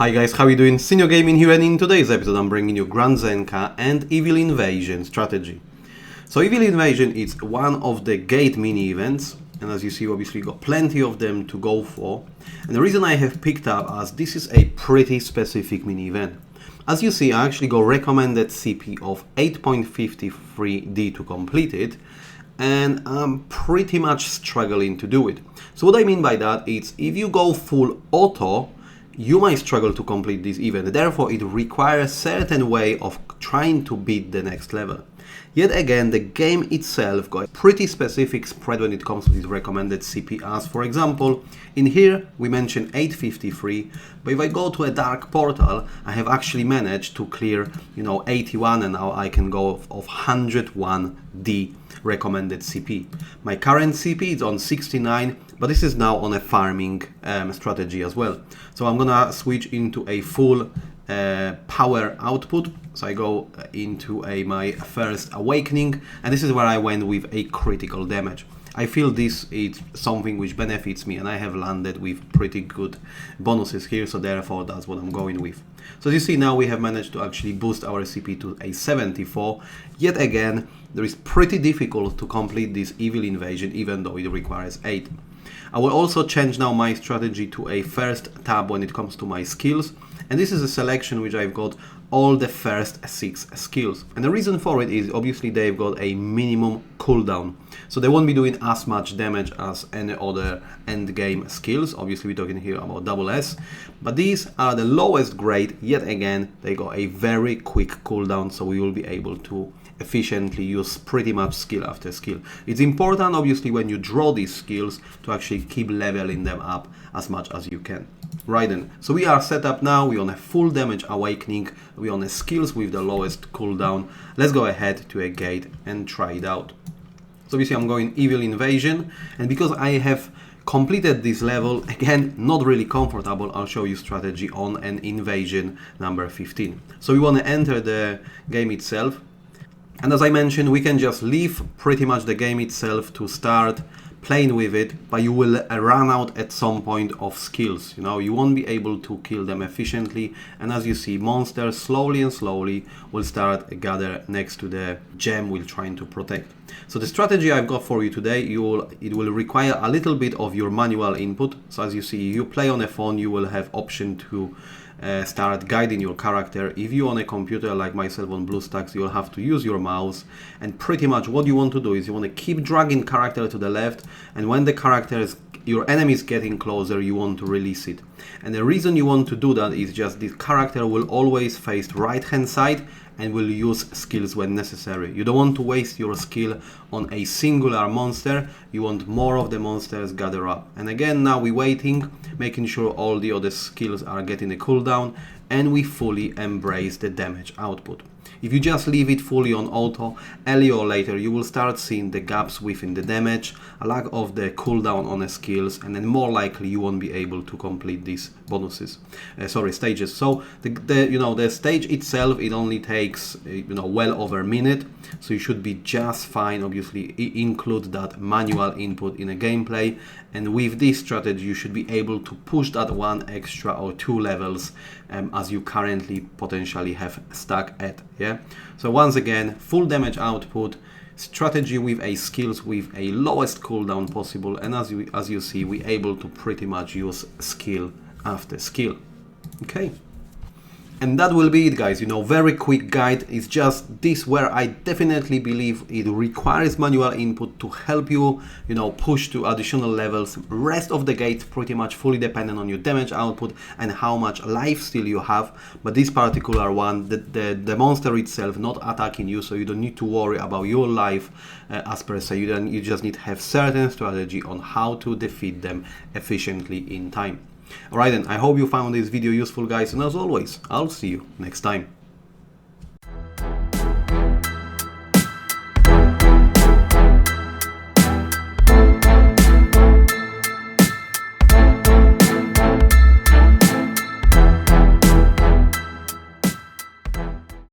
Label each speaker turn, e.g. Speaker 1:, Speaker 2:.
Speaker 1: Hi guys, how you doing? Senior Gaming here, and in today's episode I'm bringing you GrandZenka and Evil Invasion strategy. So Evil Invasion is one of the gate mini events, and as you see obviously got plenty of them to go for. And the reason I have picked up as this is a pretty specific mini event. As you see, I actually got recommended CP of 8.53D to complete it, and I'm pretty much struggling to do it. So what I mean by that is if you go full auto, you might struggle to complete this event. Therefore, it requires a certain way of trying to beat the next level. Yet again, the game itself got a pretty specific spread when it comes to this recommended CP. As for example, in here we mentioned 853, but if I go to a dark portal, I have actually managed to clear 81, and now I can go of 101D recommended CP. My current CP is on 69, but this is now on a farming strategy as well. So I'm gonna switch into a full power output. So I go into my first awakening, and this is where I went with a critical damage. I feel this is something which benefits me, and I have landed with pretty good bonuses here, so therefore that's what I'm going with. So as you see, now we have managed to actually boost our CP to a 74. Yet again, there is pretty difficult to complete this Evil Invasion, even though it requires 8. I will also change now my strategy to a first tab when it comes to my skills, and this is a selection which I've got all the first 6 skills. And the reason for it is obviously they've got a minimum cooldown, so they won't be doing as much damage as any other end game skills. Obviously we're talking here about double S, but these are the lowest grade. Yet again, they got a very quick cooldown, so we will be able to efficiently use pretty much skill after skill. It's important obviously when you draw these skills to actually keep leveling them up as much as you can. Right then, so we are set up now, we're on a full damage awakening, we're on the skills with the lowest cooldown. Let's go ahead to a gate and try it out. So you see I'm going Evil Invasion, and because I have completed this level, again not really comfortable, I'll show you strategy on an invasion number 15. So we want to enter the game itself, and as I mentioned, we can just leave pretty much the game itself to start playing with it, but you will run out at some point of skills. You won't be able to kill them efficiently, and as you see, monsters slowly and slowly will start gather next to the gem we're trying to protect. So the strategy I've got for you today, it will require a little bit of your manual input. So as you see, you play on a phone, you will have option to start guiding your character. If you on a computer like myself on BlueStacks, you'll have to use your mouse, and pretty much what you want to do is you want to keep dragging character to the left, and when the your enemy is getting closer, you want to release it. And the reason you want to do that is just this character will always face right hand side and will use skills when necessary. You don't want to waste your skill on a singular monster, you want more of the monsters gather up. And again, now we're waiting, making sure all the other skills are getting a cooldown, and we fully embrace the damage output. If you just leave it fully on auto, earlier or later you will start seeing the gaps within the damage, a lack of the cooldown on the skills, and then more likely you won't be able to complete these stages. So the stage itself, it only takes well over a minute, so you should be just fine. Obviously include that manual input in a gameplay, and with this strategy you should be able to push that 1 extra or 2 levels as you currently potentially have stuck at. So once again, full damage output, strategy with a skills with a lowest cooldown possible, and as you see, we're able to pretty much use skill after skill. Okay. And that will be it, guys. Very quick guide. It's just this where I definitely believe it requires manual input to help you, push to additional levels. Rest of the gate pretty much fully dependent on your damage output and how much life steal you have. But this particular one, the monster itself not attacking you, so you don't need to worry about your life as per se. You just need to have certain strategy on how to defeat them efficiently in time. Alright then, I hope you found this video useful, guys, and as always, I'll see you next time.